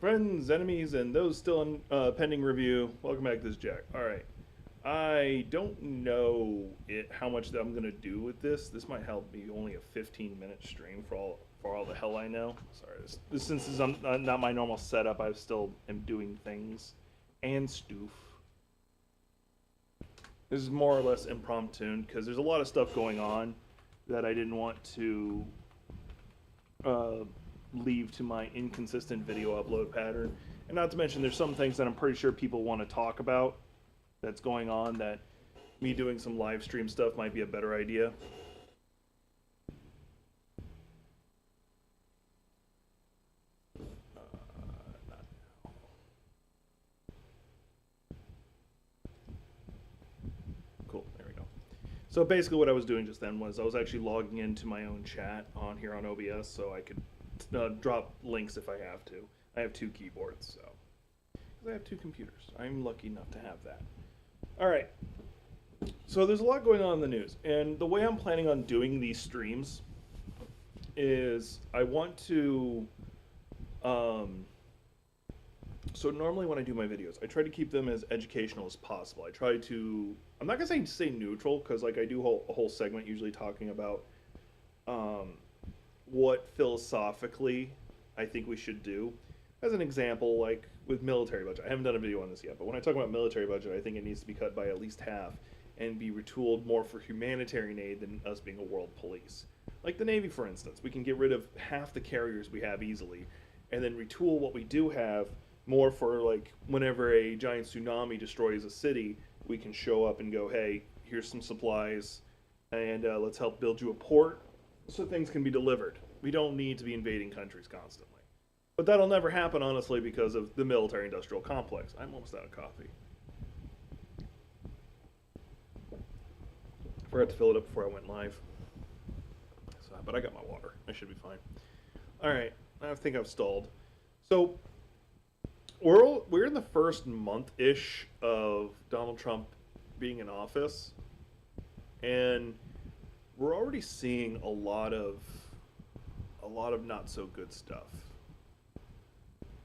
Friends, enemies, and those still in pending review. Welcome back. This is Jack. All right. I don't know how much that I'm gonna do with this. This might help be only a 15-minute stream for all the hell I know. Sorry, since this is not my normal setup, I still am doing things and stoof. This is more or less impromptu because there's a lot of stuff going on that I didn't want to uh, leave to my inconsistent video upload pattern. And not to mention, there's some things that I'm pretty sure people want to talk about that's going on that me doing some live stream stuff might be a better idea. Cool, there we go. So basically what I was doing just then was I was actually logging into my own chat on here on OBS so I could drop links if I have to. I have two keyboards, so because I have two computers. I'm lucky enough to have that. All right. So there's a lot going on in the news, and the way I'm planning on doing these streams is I want to. So normally when I do my videos, I try to keep them as educational as possible. I try to. I'm not gonna say neutral because like I do a whole segment usually talking about what philosophically I think we should do. As an example, like with military budget, I haven't done a video on this yet, but when I talk about military budget, I think it needs to be cut by at least half and be retooled more for humanitarian aid than us being a world police. Like the Navy, for instance, we can get rid of half the carriers we have easily and then retool what we do have more for like whenever a giant tsunami destroys a city, we can show up and go, hey, here's some supplies and let's help build you a port so things can be delivered. We don't need to be invading countries constantly. But that'll never happen, honestly, because of the military-industrial complex. I'm almost out of coffee. I forgot to fill it up before I went live. So, but I got my water. I should be fine. All right. I think I've stalled. So we're in the first month-ish of Donald Trump being in office, and we're already seeing a lot of not so good stuff.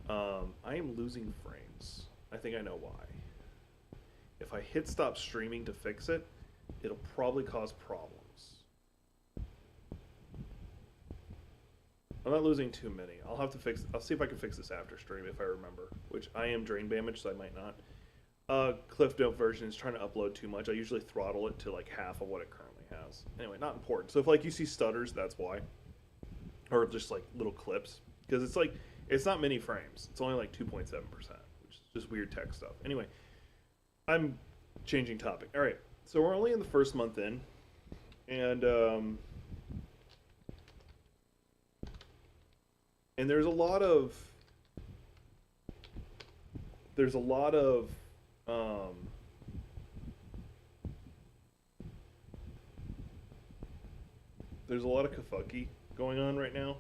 I am losing frames. I think I know why. If I hit stop streaming to fix it, it'll probably cause problems. I'm not losing too many. I'll see if I can fix this after stream if I remember, which I am drain damaged, so I might not. Cliff Note version is trying to upload too much. I usually throttle it to like half of what it currently has. Anyway, not important. So if like you see stutters, that's why. Or just like little clips. Because it's like, it's not many frames. It's only like 2.7%, which is just weird tech stuff. Anyway, I'm changing topic. All right, so we're only in the first month in, and there's a lot of there's a lot of kafucky going on right now.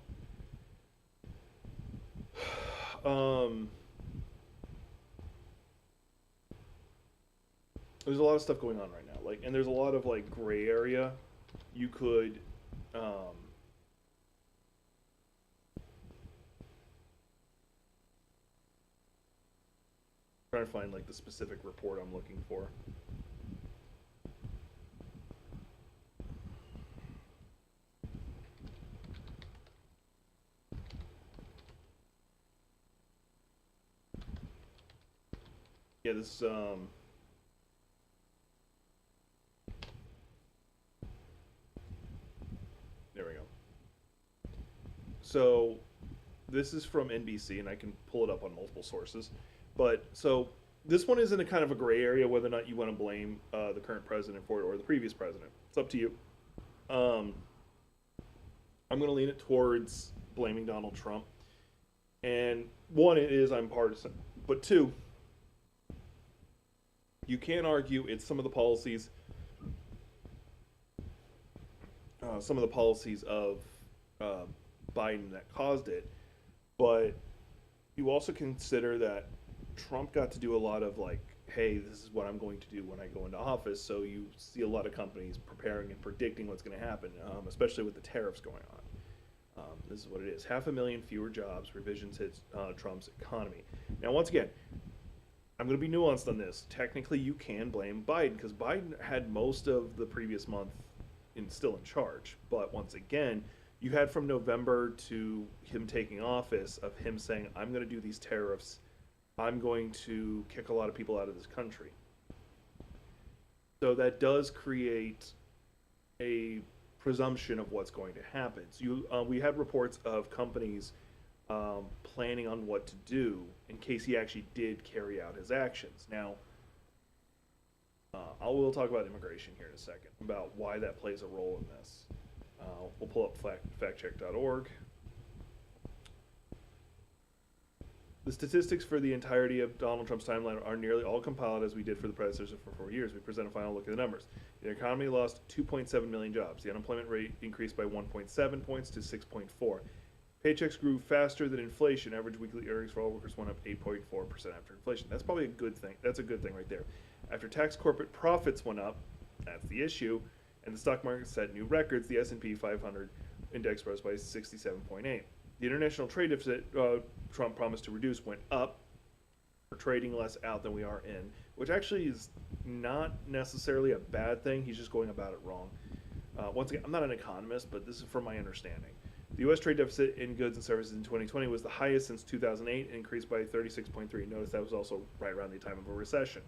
There's a lot of stuff going on right now, like, and there's a lot of like gray area. You could, trying to find like the specific report I'm looking for. Yeah, this there we go. So this is from NBC, and I can pull it up on multiple sources. But so this one is in a kind of a gray area whether or not you want to blame the current president for it or the previous president. It's up to you. I'm going to lean it towards blaming Donald Trump. And one, it is I'm partisan. But two, you can't argue it's some of the policies of Biden that caused it, but you also consider that Trump got to do a lot of like, hey, this is what I'm going to do when I go into office. So you see a lot of companies preparing and predicting what's going to happen, especially with the tariffs going This is what it is: 500,000 fewer jobs. Revisions hit Trump's economy. Now, once again, I'm going to be nuanced on this. Technically, you can blame Biden because Biden had most of the previous month still in charge. But once again, you had from November to him taking office of him saying, "I'm going to do these tariffs. I'm going to kick a lot of people out of this country." So that does create a presumption of what's going to happen. So we had reports of companies planning on what to do in case he actually did carry out his actions. Now, we'll talk about immigration here in a second, about why that plays a role in this. We'll pull up factcheck.org. The statistics for the entirety of Donald Trump's timeline are nearly all compiled as we did for the predecessor for 4 years. We present a final look at the numbers. The economy lost 2.7 million jobs. The unemployment rate increased by 1.7 points to 6.4. Paychecks grew faster than inflation. Average weekly earnings for all workers went up 8.4% after inflation. That's probably a good thing. That's a good thing right there. After tax, corporate profits went up. That's the issue. And the stock market set new records. The S&P 500 index rose by 67.8. The international trade deficit Trump promised to reduce went up. We're trading less out than we are in, which actually is not necessarily a bad thing. He's just going about it wrong. Once again, I'm not an economist, but this is from my understanding. The U.S. trade deficit in goods and services in 2020 was the highest since 2008 and increased by 36.3. Notice that was also right around the time of a recession.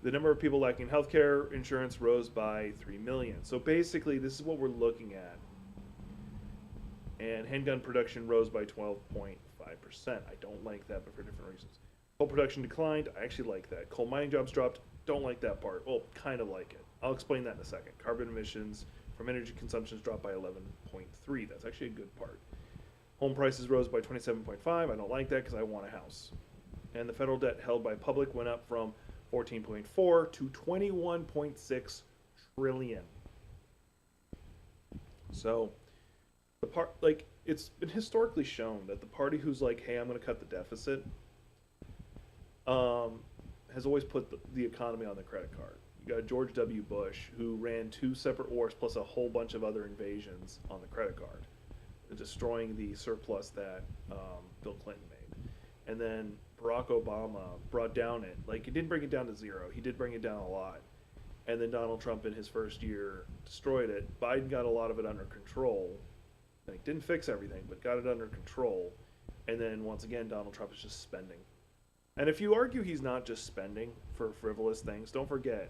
The number of people lacking health care insurance rose by 3 million. So basically, this is what we're looking at. And handgun production rose by 12.5%. I don't like that, but for different reasons. Coal production declined. I actually like that. Coal mining jobs dropped. Don't like that part. Well, kind of like it. I'll explain that in a second. Carbon emissions from energy consumptions dropped by 11.3. That's actually a good part. Home prices rose by 27.5. I don't like that because I want a house. And the federal debt held by public went up from 14.4 to 21.6 trillion. So the part, like, it's been historically shown that the party who's like, hey, I'm going to cut the deficit, has always put the economy on the credit card. You got George W. Bush, who ran 2 separate wars plus a whole bunch of other invasions on the credit card, destroying the surplus that Bill Clinton made. And then Barack Obama brought down it. Like, he didn't bring it down to zero. He did bring it down a lot. And then Donald Trump in his first year destroyed it. Biden got a lot of it under control. Like, didn't fix everything, but got it under control. And then once again, Donald Trump is just spending. And if you argue he's not just spending for frivolous things, don't forget,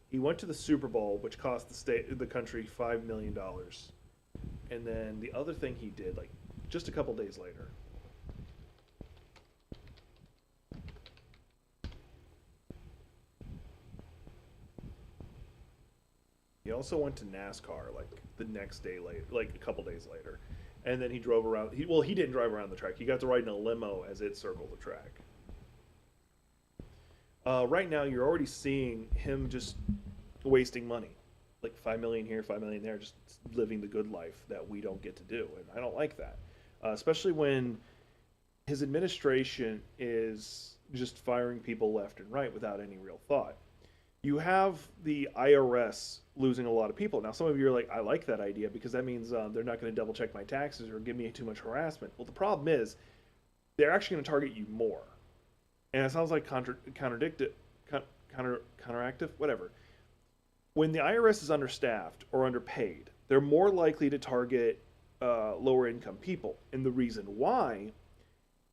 he went to the Super Bowl, which cost the country $5 million. And then the other thing he did, like, just a couple days later. He also went to NASCAR, like, the next day later, like a couple days later. And then he drove around. He didn't drive around the track. He got to ride in a limo as it circled the track. Right now, you're already seeing him just wasting money. Like 5 million here, 5 million there, just living the good life that we don't get to do. And I don't like that. Especially when his administration is just firing people left and right without any real thought. You have the IRS losing a lot of people. Now, some of you are like, I like that idea because that means they're not going to double check my taxes or give me too much harassment. Well, the problem is they're actually going to target you more. And it sounds like counteractive, whatever. When the IRS is understaffed or underpaid, they're more likely to target lower income people. And the reason why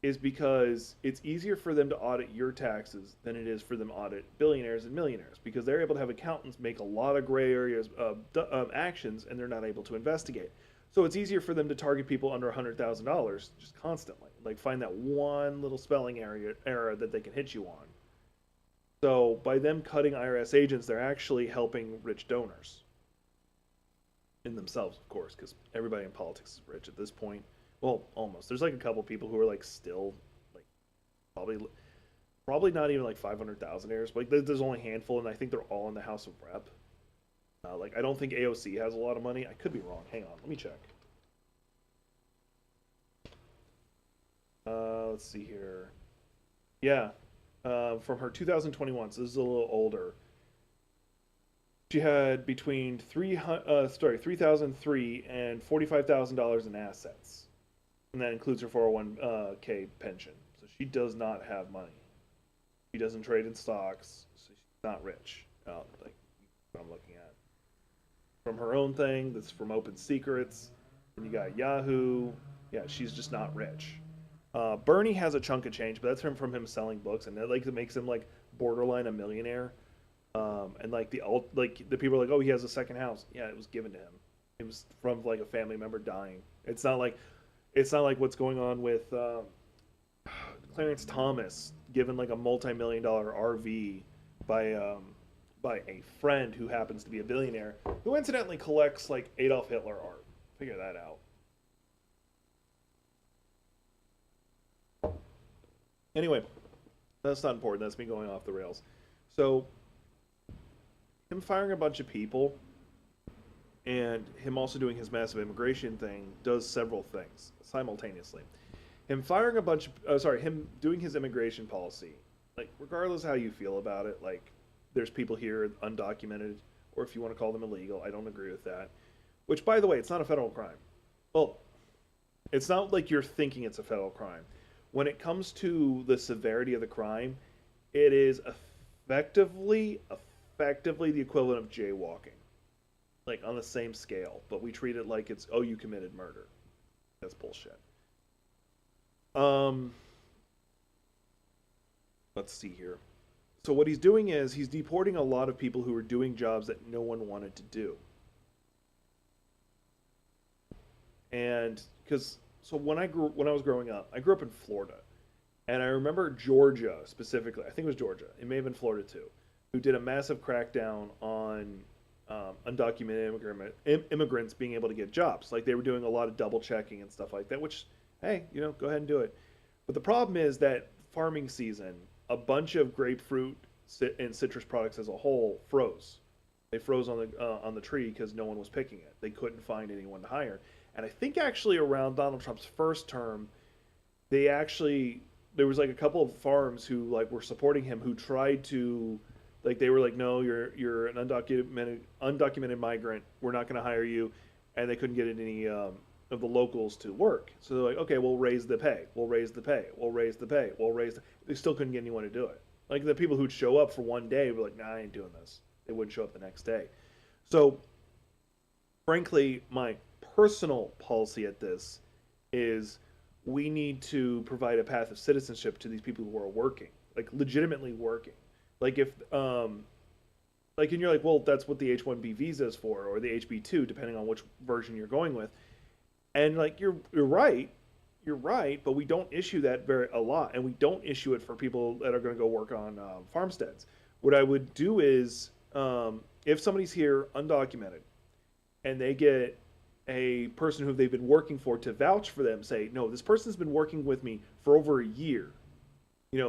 is because it's easier for them to audit your taxes than it is for them to audit billionaires and millionaires, because they're able to have accountants make a lot of gray areas of actions and they're not able to investigate. So it's easier for them to target people under $100,000 just constantly. Like, find that one little spelling error that they can hit you on. So by them cutting IRS agents, they're actually helping rich donors. In themselves, of course, because everybody in politics is rich at this point. Well, almost. There's like a couple people who are like still like probably not even like 500,000 heirs. Like, there's only a handful, and I think they're all in the House of Rep. Like, I don't think AOC has a lot of money. I could be wrong. Hang on, let me check. Let's see here. Yeah, from her 2021. So this is a little older. She had between 3,003 and $45,000 in assets, and that includes her 401k pension. So she does not have money. She doesn't trade in stocks. So she's not rich. Like what I'm looking at from her own thing. That's from Open Secrets. And you got Yahoo. Yeah, she's just not rich. Bernie has a chunk of change, but that's from him selling books, and that like it makes him like borderline a millionaire. And like the people are like, oh, he has a second house. Yeah, it was given to him. It was from like a family member dying. It's not like what's going on with Clarence Thomas given like a multi-million-dollar RV by by a friend who happens to be a billionaire who incidentally collects like Adolf Hitler art. Figure that out. Anyway, that's not important. That's me going off the rails. So him firing a bunch of people and him also doing his massive immigration thing does several things simultaneously. Him doing his immigration policy, like regardless how you feel about it, like there's people here undocumented, or if you want to call them illegal, I don't agree with that. Which, by the way, it's not a federal crime. Well, it's not like you're thinking it's a federal crime. When it comes to the severity of the crime, it is effectively the equivalent of jaywalking, like on the same scale. But we treat it like it's, oh, you committed murder. That's bullshit. Um, let's see here. So what he's doing is he's deporting a lot of people who are doing jobs that no one wanted to do. And because so when I was growing up, I grew up in Florida, and I remember Georgia specifically. I think it was Georgia. It may have been Florida too, who did a massive crackdown on undocumented immigrants being able to get jobs. Like they were doing a lot of double checking and stuff like that. Which, hey, go ahead and do it. But the problem is that farming season, a bunch of grapefruit and citrus products as a whole froze. They froze on the tree because no one was picking it. They couldn't find anyone to hire. And I think actually around Donald Trump's first term, there was like a couple of farms who like were supporting him who tried to like they were like, no, you're an undocumented migrant. We're not going to hire you, and they couldn't get any of the locals to work. So they're like, okay, we'll raise the pay. We'll raise the pay. We'll raise the pay. They still couldn't get anyone to do it. Like the people who'd show up for one day were like, nah, I ain't doing this. They wouldn't show up the next day. So, frankly, my personal policy at this is we need to provide a path of citizenship to these people who are working, like legitimately working. Like if, and you're like, well, that's what the H-1B visa is for, or the HB2, depending on which version you're going with. And like you're right, but we don't issue that a lot, and we don't issue it for people that are going to go work on farmsteads. What I would do is, if somebody's here undocumented, and they get a person who they've been working for to vouch for them, say, no, this person's been working with me for over a year.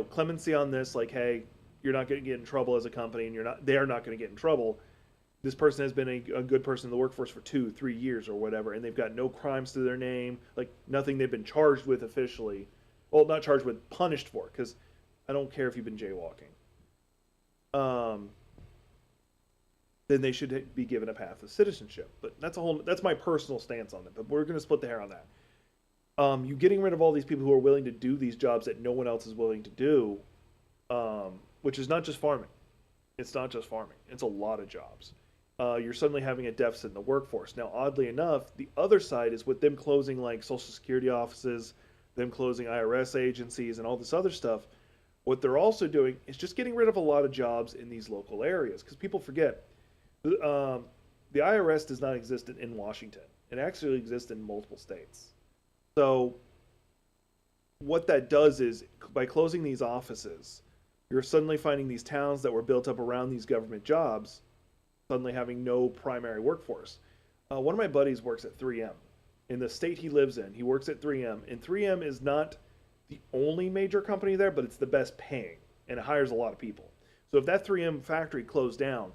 Clemency on this, like, hey, you're not going to get in trouble as a company, and they're not going to get in trouble. This person has been a good person in the workforce for 2-3 years or whatever, and they've got no crimes to their name, like nothing they've been charged with officially. Well, not charged with, punished for, because I don't care if you've been jaywalking. Then they should be given a path of citizenship. But that's my personal stance on it. But we're going to split the hair on that. You getting rid of all these people who are willing to do these jobs that no one else is willing to do, which is not just farming. It's not just farming. It's a lot of jobs. You're suddenly having a deficit in the workforce. Now, oddly enough, the other side is with them closing like Social Security offices, them closing IRS agencies, and all this other stuff. What they're also doing is just getting rid of a lot of jobs in these local areas, because people forget the IRS does not exist in Washington. It actually exists in multiple states. So what that does is by closing these offices, you're suddenly finding these towns that were built up around these government jobs suddenly having no primary workforce. One of my buddies works at 3M. In the state he lives in, he works at 3M. And 3M is not the only major company there, but it's the best paying. And it hires a lot of people. So if that 3M factory closed down,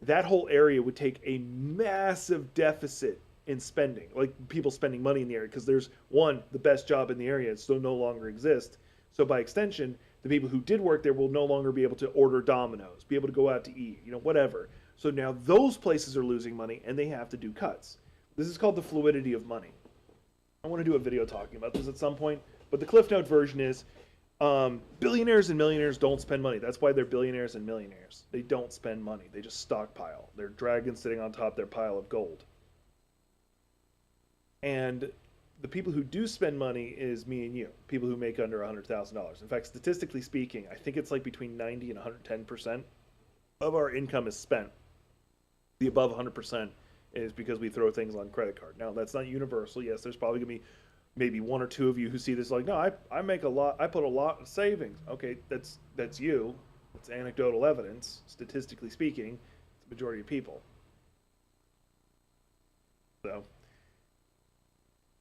that whole area would take a massive deficit in spending. Like people spending money in the area. Because there's, one, the best job in the area still no longer exists. So by extension, the people who did work there will no longer be able to order Domino's, be able to go out to eat, whatever. So now those places are losing money and they have to do cuts. This is called the fluidity of money. I want to do a video talking about this at some point, but the Cliff Note version is billionaires and millionaires don't spend money. That's why they're billionaires and millionaires. They don't spend money. They just stockpile. They're dragons sitting on top of their pile of gold. And the people who do spend money is me and you, people who make under $100,000. In fact, statistically speaking, I think it's like between 90 and 110% of our income is spent. The above 100% is because we throw things on credit card. Now, that's not universal. Yes, there's probably going to be maybe one or two of you who see this like, no, I make a lot, I put a lot in savings. Okay, that's you. It's anecdotal evidence. Statistically speaking, it's the majority of people.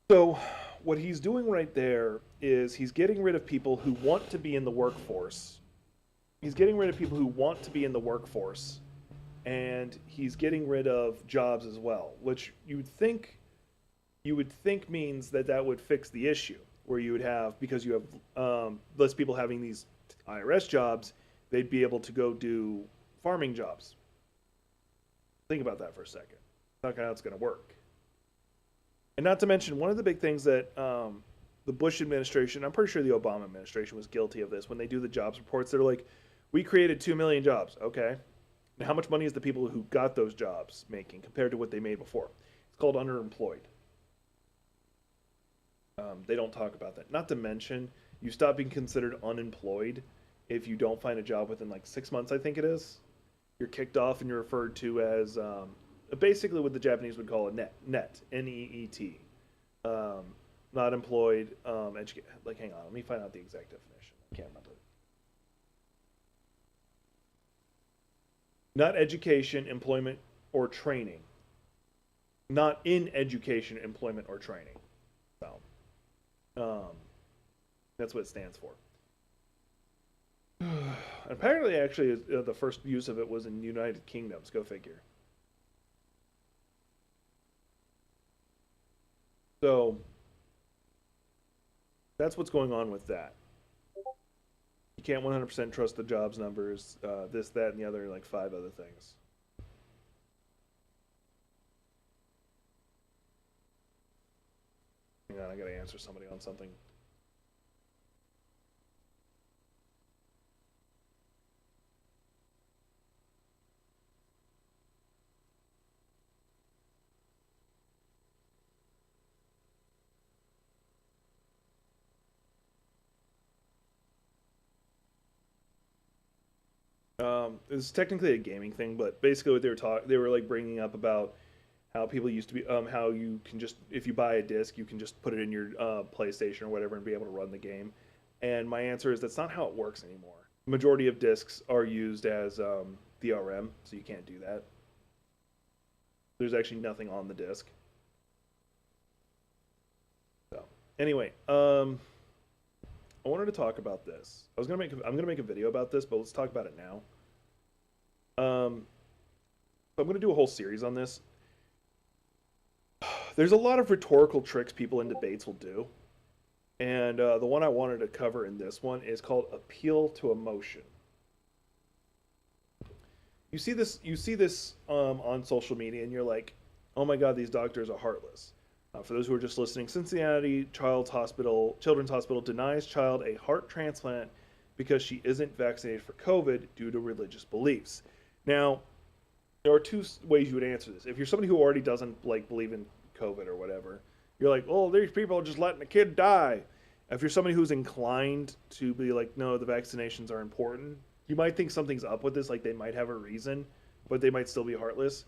So what he's doing right there is he's getting rid of people who want to be in the workforce. He's getting rid of people who want to be in the workforce, and he's getting rid of jobs as well, which you would think means that would fix the issue, where you would have, because you have less people having these IRS jobs, they'd be able to go do farming jobs. Think about that for a second. That's not how it's going to work. And not to mention, one of the big things that the Bush administration, I'm pretty sure the Obama administration was guilty of this, when they do the jobs reports, they're like, we created 2 million jobs. Okay. Now, how much money is the people who got those jobs making compared to what they made before? It's called underemployed. They don't talk about that. Not to mention, you stop being considered unemployed if you don't find a job within like 6 months, I think it is. You're kicked off and you're referred to as basically what the Japanese would call a net, N-E-E-T. Not employed, like, hang on, let me find out the exact definition. I can't remember. Not education, employment, or training. Not in education, employment, or training. So, that's what it stands for. Apparently, actually, the first use of it was in the United Kingdom. Go figure. So, that's what's going on with that. You can't 100% trust the jobs numbers, this, that, and the other, like 5 other things. Hang on, I gotta answer somebody on something. It's technically a gaming thing, but basically what they were like bringing up about how people used to be, how you can just, if you buy a disc, you can just put it in your PlayStation or whatever and be able to run the game. And my answer is that's not how it works anymore. The majority of discs are used as DRM, so you can't do that. There's actually nothing on the disc. So anyway, I wanted to talk about this. I'm gonna make a video about this, but let's talk about it now. I'm gonna do a whole series on this. There's a lot of rhetorical tricks people in debates will do, and the one I wanted to cover in this one is called appeal to emotion. You see this on social media, and you're like, "Oh my God, these doctors are heartless." For those who are just listening, Cincinnati Children's Hospital denies child a heart transplant because she isn't vaccinated for COVID due to religious beliefs. Now, there are 2 ways you would answer this. If you're somebody who already doesn't like believe in COVID or whatever, you're like, "Oh, these people are just letting a kid die." If you're somebody who's inclined to be like, "No, the vaccinations are important," you might think something's up with this, like they might have a reason, but they might still be heartless.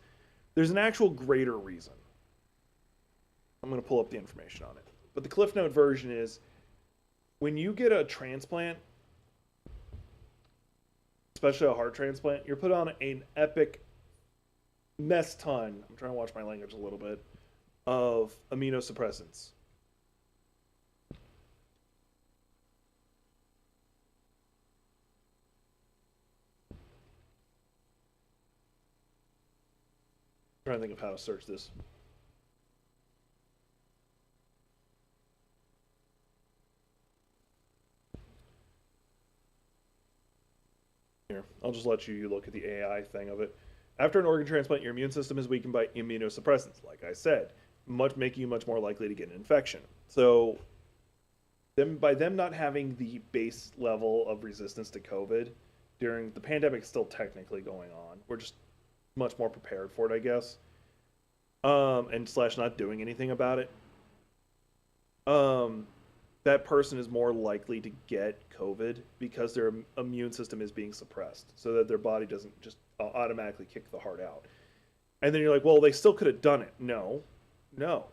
There's an actual greater reason. I'm going to pull up the information on it. But the Cliff Note version is, when you get a transplant, especially a heart transplant, you're put on an epic mess ton, I'm trying to watch my language a little bit, of immunosuppressants. I'm trying to think of how to search this. Here, I'll just let you look at the AI thing of it. After an organ transplant, your immune system is weakened by immunosuppressants, like I said, making you much more likely to get an infection. So, by them not having the base level of resistance to COVID during the pandemic, still technically going on, we're just much more prepared for it, I guess. And slash not doing anything about it. Um, that person is more likely to get COVID because their immune system is being suppressed, so that their body doesn't just automatically kick the heart out. And then you're like, well, they still could have done it. No, no,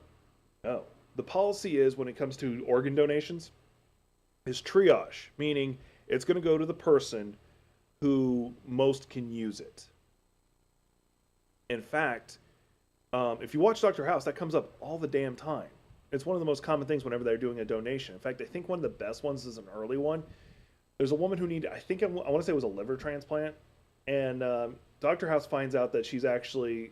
no. The policy is when it comes to organ donations, is triage, meaning it's going to go to the person who most can use it. In fact, if you watch Dr. House, that comes up all the damn time. It's one of the most common things whenever they're doing a donation. In fact, I think one of the best ones is an early one. There's a woman who needed, I want to say it was a liver transplant, and Dr. House finds out that she's actually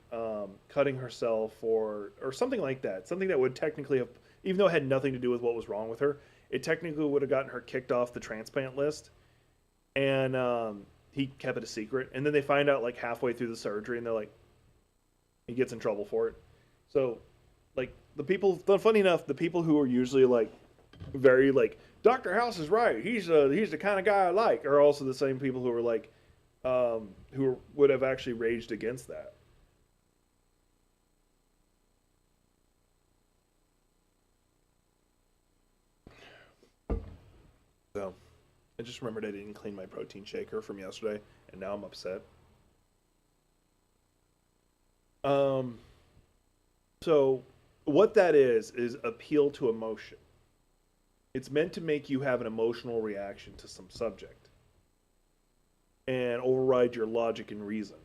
cutting herself or something like that. Something that would technically have, even though it had nothing to do with what was wrong with her, it technically would have gotten her kicked off the transplant list. And he kept it a secret. And then they find out like halfway through the surgery, and they're like, he gets in trouble for it. So, like, funny enough, the people who are usually like very like Dr. House is right, he's the kind of guy I like, are also the same people who are like who would have actually raged against that. So I just remembered I didn't clean my protein shaker from yesterday, and now I'm upset. Um, so what that is appeal to emotion. It's meant to make you have an emotional reaction to some subject and override your logic and reason.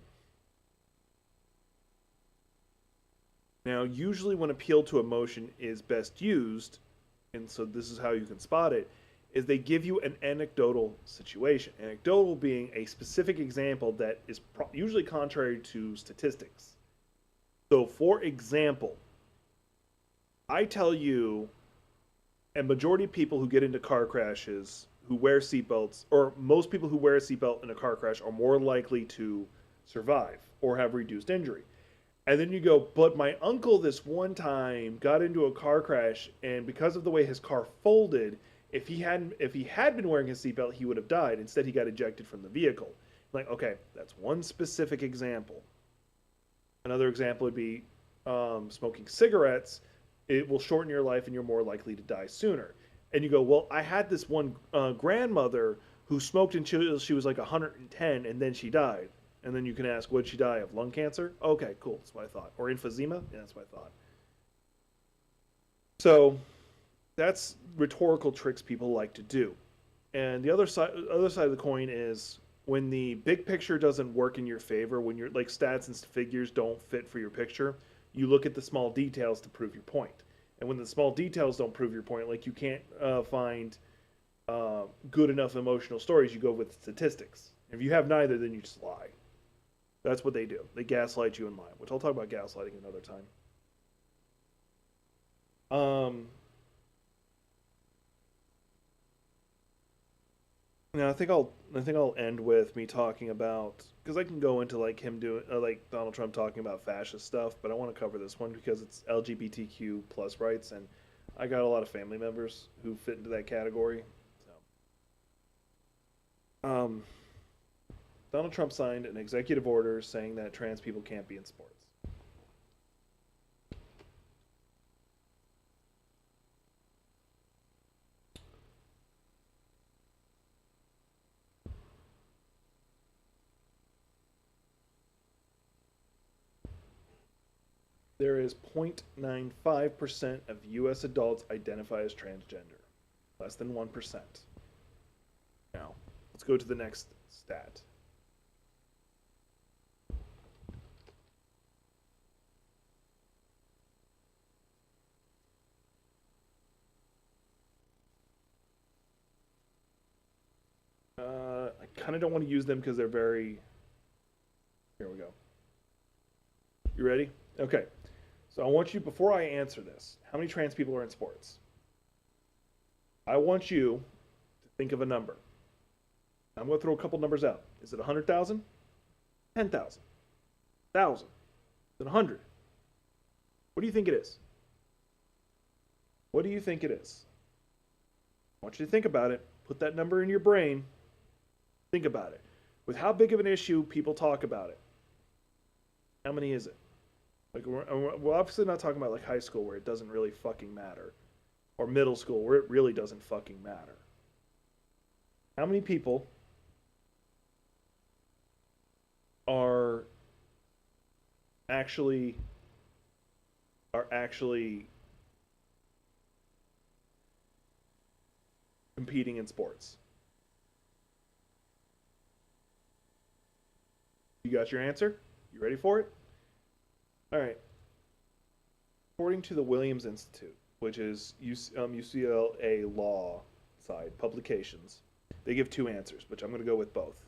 Now, usually when appeal to emotion is best used, and so this is how you can spot it, is they give you an anecdotal situation. Anecdotal being a specific example that is usually contrary to statistics. So, for example, I tell you, a majority of people who get into car crashes who wear seatbelts, or most people who wear a seatbelt in a car crash, are more likely to survive or have reduced injury. And then you go, but my uncle this one time got into a car crash, and because of the way his car folded, if he had been wearing his seatbelt, he would have died. Instead, he got ejected from the vehicle. Like, okay, that's one specific example. Another example would be smoking cigarettes. It will shorten your life, and you're more likely to die sooner. And you go, well, I had this one grandmother who smoked until she was like 110, and then she died. And then you can ask, would she die of lung cancer? Okay, cool. That's what I thought. Or emphysema? Yeah, that's what I thought. So that's rhetorical tricks people like to do. And the other side of the coin is when the big picture doesn't work in your favor, when your like stats and figures don't fit for your picture, you look at the small details to prove your point. And when the small details don't prove your point, like you can't find good enough emotional stories, you go with statistics. If you have neither, then you just lie. That's what they do. They gaslight you and lie, which I'll talk about gaslighting another time. Now I think I'll end with me talking about, because I can go into like him doing like Donald Trump talking about fascist stuff, but I want to cover this one because it's LGBTQ plus rights, and I got a lot of family members who fit into that category. So, Donald Trump signed an executive order saying that trans people can't be in sports. There is 0.95% of US adults identify as transgender. Less than 1%. Now, let's go to the next stat. I kind of don't want to use them because they're very. Here we go. You ready? Okay. So I want you, before I answer this, how many trans people are in sports? I want you to think of a number. I'm going to throw a couple numbers out. Is it 100,000? 10,000? 1,000? Is it 100? What do you think it is? What do you think it is? I want you to think about it. Put that number in your brain. Think about it. With how big of an issue people talk about it, how many is it? Like we're obviously not talking about like high school where it doesn't really fucking matter, or middle school where it really doesn't fucking matter. How many people are actually competing in sports? You got your answer? You ready for it? All right. According to the Williams Institute, which is UCLA law side publications, they give two answers, which I'm going to go with both.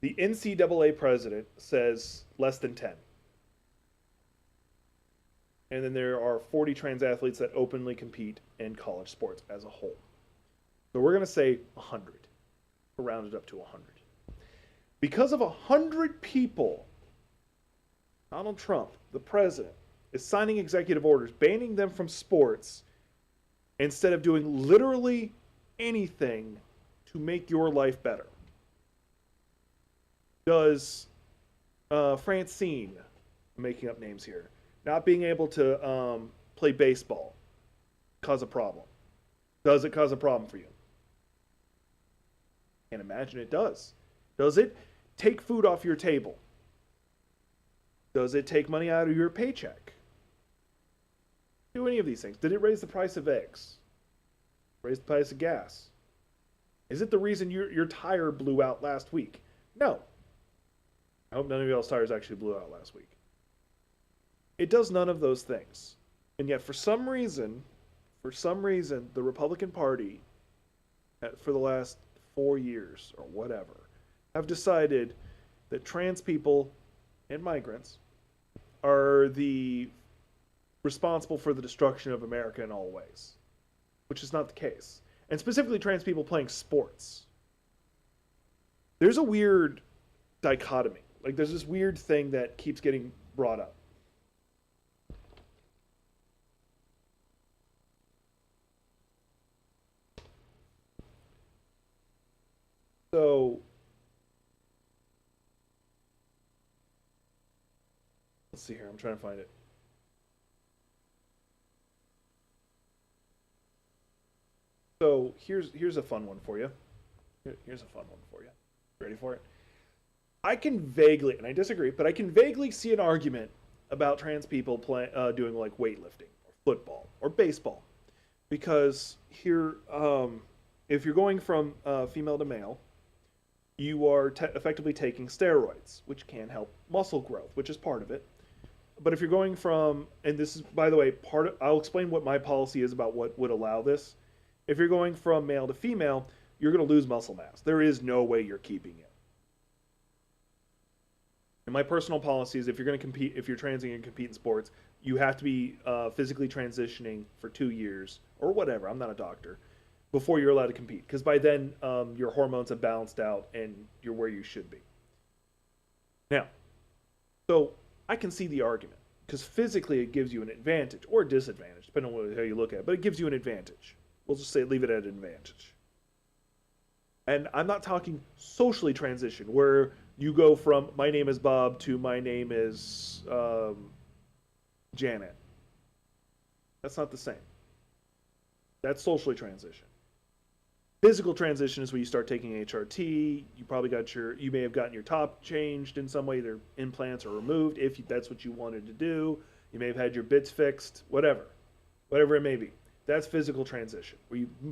The NCAA president says less than 10. And then there are 40 trans athletes that openly compete in college sports as a whole. So we're going to say 100. We'll round it up to 100. Because of 100 people, Donald Trump, the president, is signing executive orders banning them from sports instead of doing literally anything to make your life better. Does Francine, I'm making up names here, not being able to play baseball cause a problem? Does it cause a problem for you? Can't imagine it does. Does it take food off your table? Does it take money out of your paycheck? Do any of these things? Did it raise the price of eggs? Raise the price of gas? Is it the reason your tire blew out last week? No. I hope none of y'all's tires actually blew out last week. It does none of those things. And yet for some reason, the Republican Party, for the last 4 years or whatever, have decided that trans people and migrants are the responsible for the destruction of America in all ways, which is not the case. And specifically trans people playing sports. There's a weird dichotomy. Like there's this weird thing that keeps getting brought up. So let's see here. I'm trying to find it. So here's a fun one for you. Here's a fun one for you. Ready for it? I can vaguely, and I disagree, but I can vaguely see an argument about trans people doing like weightlifting or football or baseball, because here, if you're going from female to male, you are effectively taking steroids, which can help muscle growth, which is part of it. But if you're going from, and this is, by the way, I'll explain what my policy is about what would allow this. If you're going from male to female, you're going to lose muscle mass. There is no way you're keeping it. And my personal policy is if you're going to compete, if you're transing and compete in sports, you have to be physically transitioning for 2 years or whatever. I'm not a doctor. Before you're allowed to compete, because by then your hormones have balanced out and you're where you should be. Now, so I can see the argument, because physically it gives you an advantage or a disadvantage, depending on how you look at it, but it gives you an advantage. We'll just say leave it at an advantage. And I'm not talking socially transition, where you go from my name is Bob to my name is Janet. That's not the same. That's socially transition. Physical transition is when you start taking HRT. You may have gotten your top changed in some way, either implants or removed, if that's what you wanted to do. You may have had your bits fixed, whatever it may be. That's physical transition.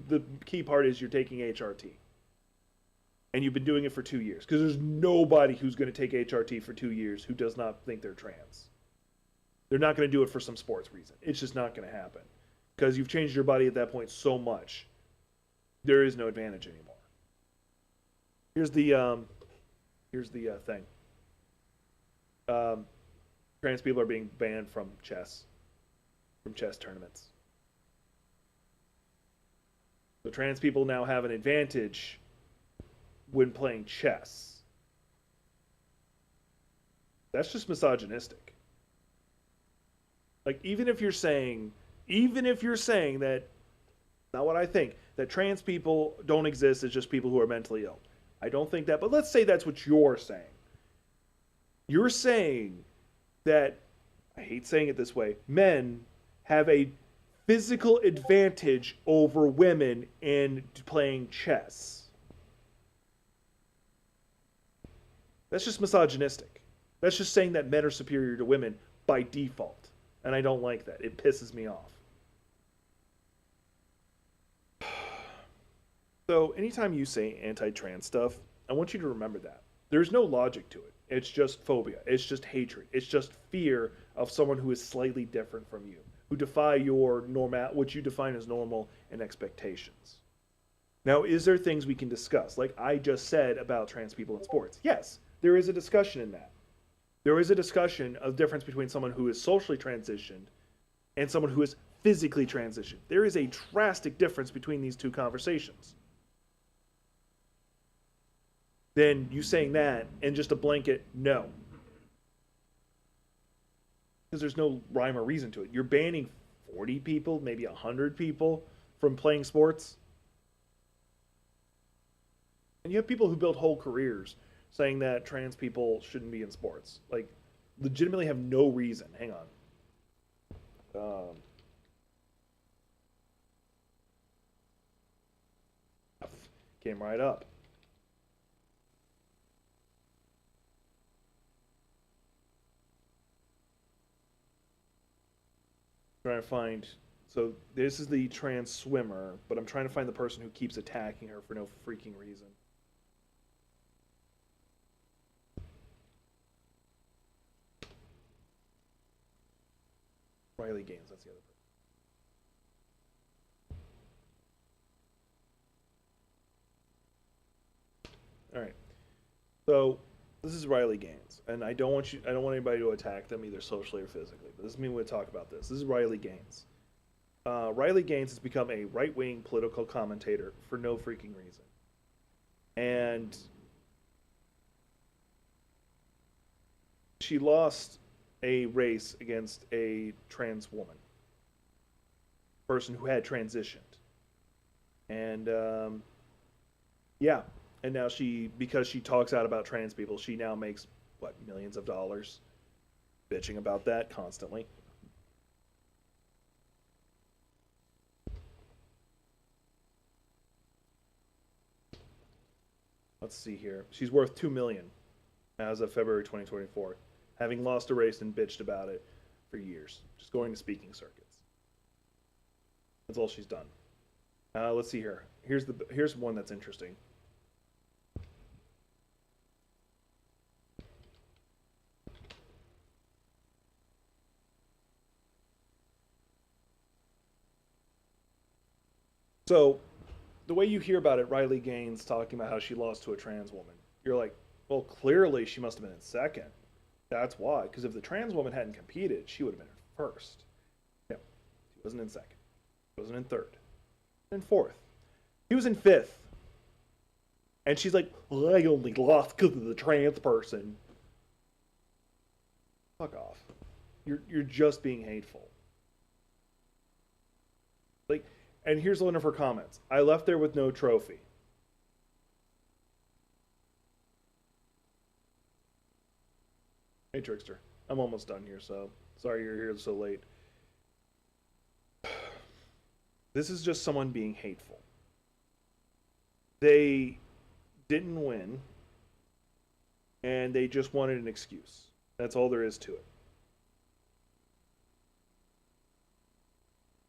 The key part is you're taking HRT. And you've been doing it for 2 years. Because there's nobody who's going to take HRT for 2 years who does not think they're trans. They're not going to do it for some sports reason. It's just not going to happen. Because you've changed your body at that point so much, there is no advantage anymore. Here's the thing. Trans people are being banned from chess tournaments. So trans people now have an advantage when playing chess. That's just misogynistic. Like even if you're saying that, not what I think, that trans people don't exist as just people who are mentally ill. I don't think that, but let's say that's what you're saying. You're saying that, I hate saying it this way, men have a physical advantage over women in playing chess. That's just misogynistic. That's just saying that men are superior to women by default. And I don't like that. It pisses me off. So, anytime you say anti trans stuff, I want you to remember that. There's no logic to it. It's just phobia. It's just hatred. It's just fear of someone who is slightly different from you, who defy your what you define as normal and expectations. Now, is there things we can discuss? Like I just said about trans people in sports. Yes, there is a discussion in that. There is a discussion of difference between someone who is socially transitioned and someone who is physically transitioned. There is a drastic difference between these two conversations. Then you saying that and just a blanket no. Because there's no rhyme or reason to it. You're banning 40 people, maybe 100 people from playing sports. And you have people who build whole careers saying that trans people shouldn't be in sports. Like, legitimately have no reason. Hang on. Came right up. Trying to find, so this is the trans swimmer, but I'm trying to find the person who keeps attacking her for no freaking reason. Riley Gaines, that's the other person. All right, so this is Riley Gaines, and I don't want anybody to attack them either socially or physically. But this is me when we talk about this. This is Riley Gaines. Riley Gaines has become a right-wing political commentator for no freaking reason, and she lost a race against a trans woman, person who had transitioned, and yeah. And now because she talks out about trans people, she now makes, what, millions of dollars bitching about that constantly. Let's see here. She's worth $2 million as of February 2024, having lost a race and bitched about it for years, just going to speaking circuits. That's all she's done. Let's see here. Here's one that's interesting. So, the way you hear about it, Riley Gaines talking about how she lost to a trans woman, you're like, well, clearly she must have been in second. That's why. Because if the trans woman hadn't competed, she would have been in first. No, she wasn't in second. She wasn't in third. In fourth. He was in fifth. And she's like, well, I only lost because of the trans person. Fuck off. You're just being hateful. Like, and here's one of her comments. I left there with no trophy. Hey, Trickster. I'm almost done here, so sorry you're here so late. This is just someone being hateful. They didn't win, and they just wanted an excuse. That's all there is to it.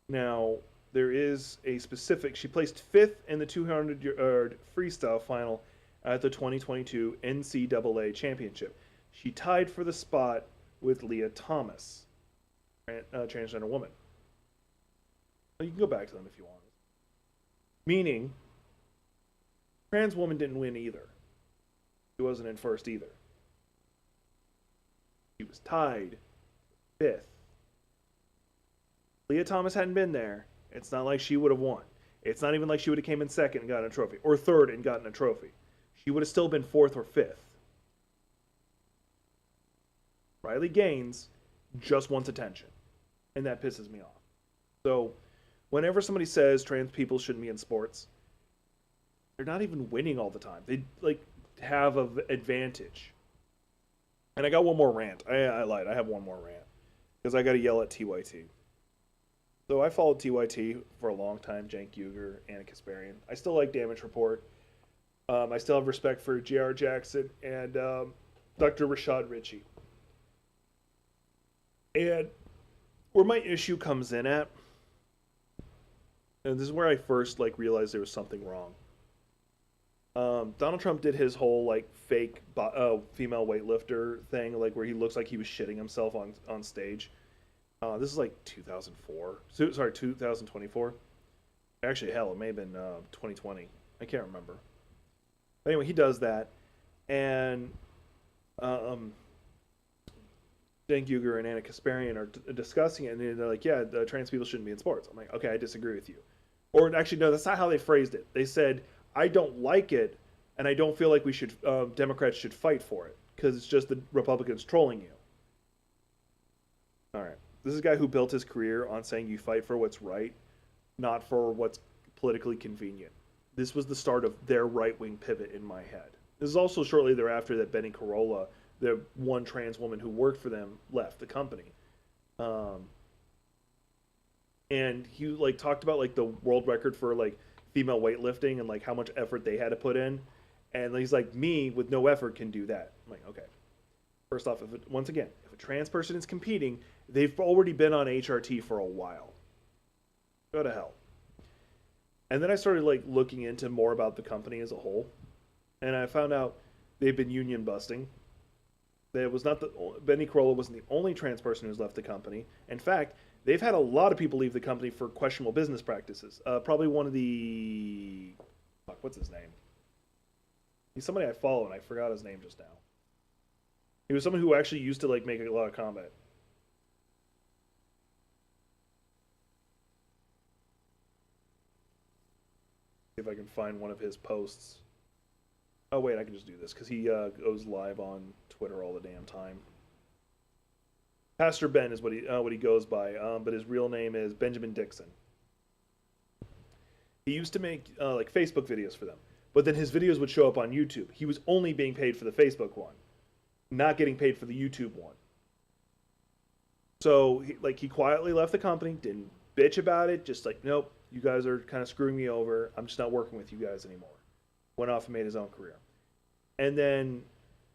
Now, there is a specific, she placed fifth in the 200-yard freestyle final at the 2022 NCAA championship. She tied for the spot with Leah Thomas, a transgender woman. You can go back to them if you want. Meaning, trans woman didn't win either. She wasn't in first either. She was tied fifth. Leah Thomas hadn't been there. It's not like she would have won. It's not even like she would have came in second and gotten a trophy, or third and gotten a trophy. She would have still been fourth or fifth. Riley Gaines just wants attention, and that pisses me off. So, whenever somebody says trans people shouldn't be in sports, they're not even winning all the time. They like have an advantage. And I got one more rant. I lied. I have one more rant because I got to yell at TYT. So I followed TYT for a long time. Cenk Uygur, Anna Kasparian. I still like Damage Report. I still have respect for J.R. Jackson and Dr. Rashad Ritchie. And where my issue comes in at, and this is where I first like realized there was something wrong. Donald Trump did his whole like fake female weightlifter thing, like where he looks like he was shitting himself on stage. This is like 2004. Sorry, 2024. Actually, hell, it may have been 2020. I can't remember. But anyway, he does that, and Cenk Uygur and Anna Kasparian are discussing it, and they're like, "Yeah, the trans people shouldn't be in sports." I'm like, "Okay, I disagree with you." Or actually, no, that's not how they phrased it. They said, "I don't like it, and I don't feel like we should Democrats should fight for it because it's just the Republicans trolling you." All right, this is a guy who built his career on saying you fight for what's right, not for what's politically convenient. This was the start of their right-wing pivot in my head. This is also shortly thereafter that Benny Carolla, the one trans woman who worked for them, left the company. And he like talked about like the world record for like female weightlifting and like how much effort they had to put in. And he's like, me with no effort can do that. I'm like, okay. First off, once again, if a trans person is competing, they've already been on HRT for a while. Go to hell. And then I started like looking into more about the company as a whole, and I found out they've been union busting. Benny Carolla wasn't the only trans person who's left the company. In fact, they've had a lot of people leave the company for questionable business practices. Probably one of the what's his name? He's somebody I follow, and I forgot his name just now. He was someone who actually used to like make a lot of combat. See if I can find one of his posts. Oh wait, I can just do this because he goes live on Twitter all the damn time. Pastor Ben is what he goes by, but his real name is Benjamin Dixon. He used to make like Facebook videos for them, but then his videos would show up on YouTube. He was only being paid for the Facebook one, not getting paid for the YouTube one. So he quietly left the company, didn't bitch about it, just like, nope, you guys are kind of screwing me over. I'm just not working with you guys anymore. Went off and made his own career. And then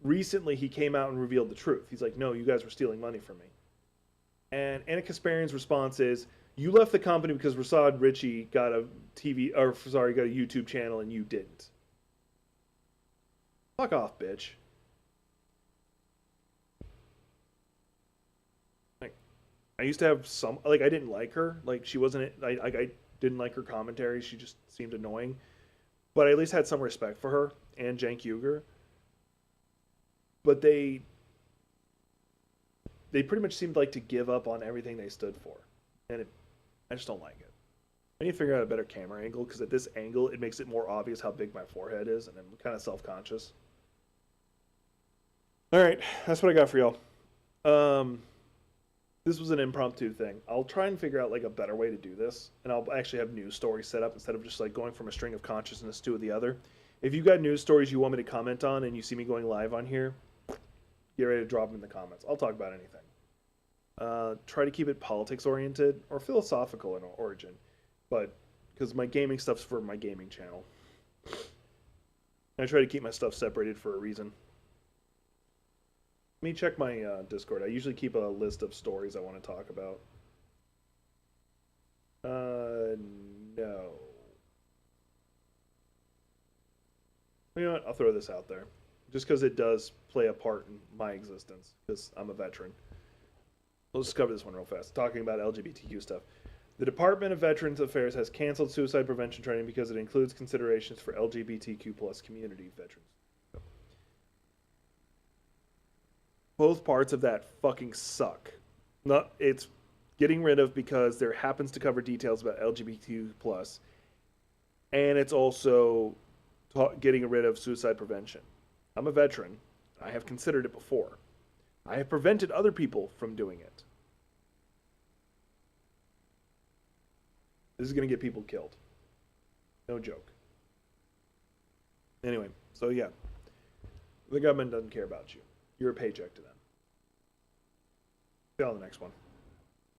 recently he came out and revealed the truth. He's like, no, you guys were stealing money from me. And Anna Kasparian's response is, you left the company because Rashad Ritchie got a YouTube channel and you didn't. Fuck off, bitch. Like, I used to have some, like, I didn't like her. Like, she wasn't, I didn't like her commentary. She just seemed annoying. But I at least had some respect for her and Cenk Uygur. But they pretty much seemed like to give up on everything they stood for. And I just don't like it. I need to figure out a better camera angle, because at this angle, it makes it more obvious how big my forehead is, and I'm kind of self-conscious. Alright, that's what I got for y'all. This was an impromptu thing. I'll try and figure out like a better way to do this, and I'll actually have news stories set up instead of just like going from a string of consciousness to the other. If you got news stories you want me to comment on and you see me going live on here, get ready to drop them in the comments. I'll talk about anything. Try to keep it politics oriented or philosophical in origin, but because my gaming stuff's for my gaming channel. I try to keep my stuff separated for a reason. Let me check my Discord. I usually keep a list of stories I want to talk about. No. You know what? I'll throw this out there. Just because it does play a part in my existence, because I'm a veteran. Let's just cover this one real fast. Talking about LGBTQ stuff. The Department of Veterans Affairs has canceled suicide prevention training because it includes considerations for LGBTQ plus community veterans. Both parts of that fucking suck. It's getting rid of because there happens to cover details about LGBTQ plus, and it's also getting rid of suicide prevention. I'm a veteran. I have considered it before. I have prevented other people from doing it. This is going to get people killed. No joke. Anyway, so yeah. The government doesn't care about you. You're a paycheck to them. See you on the next one.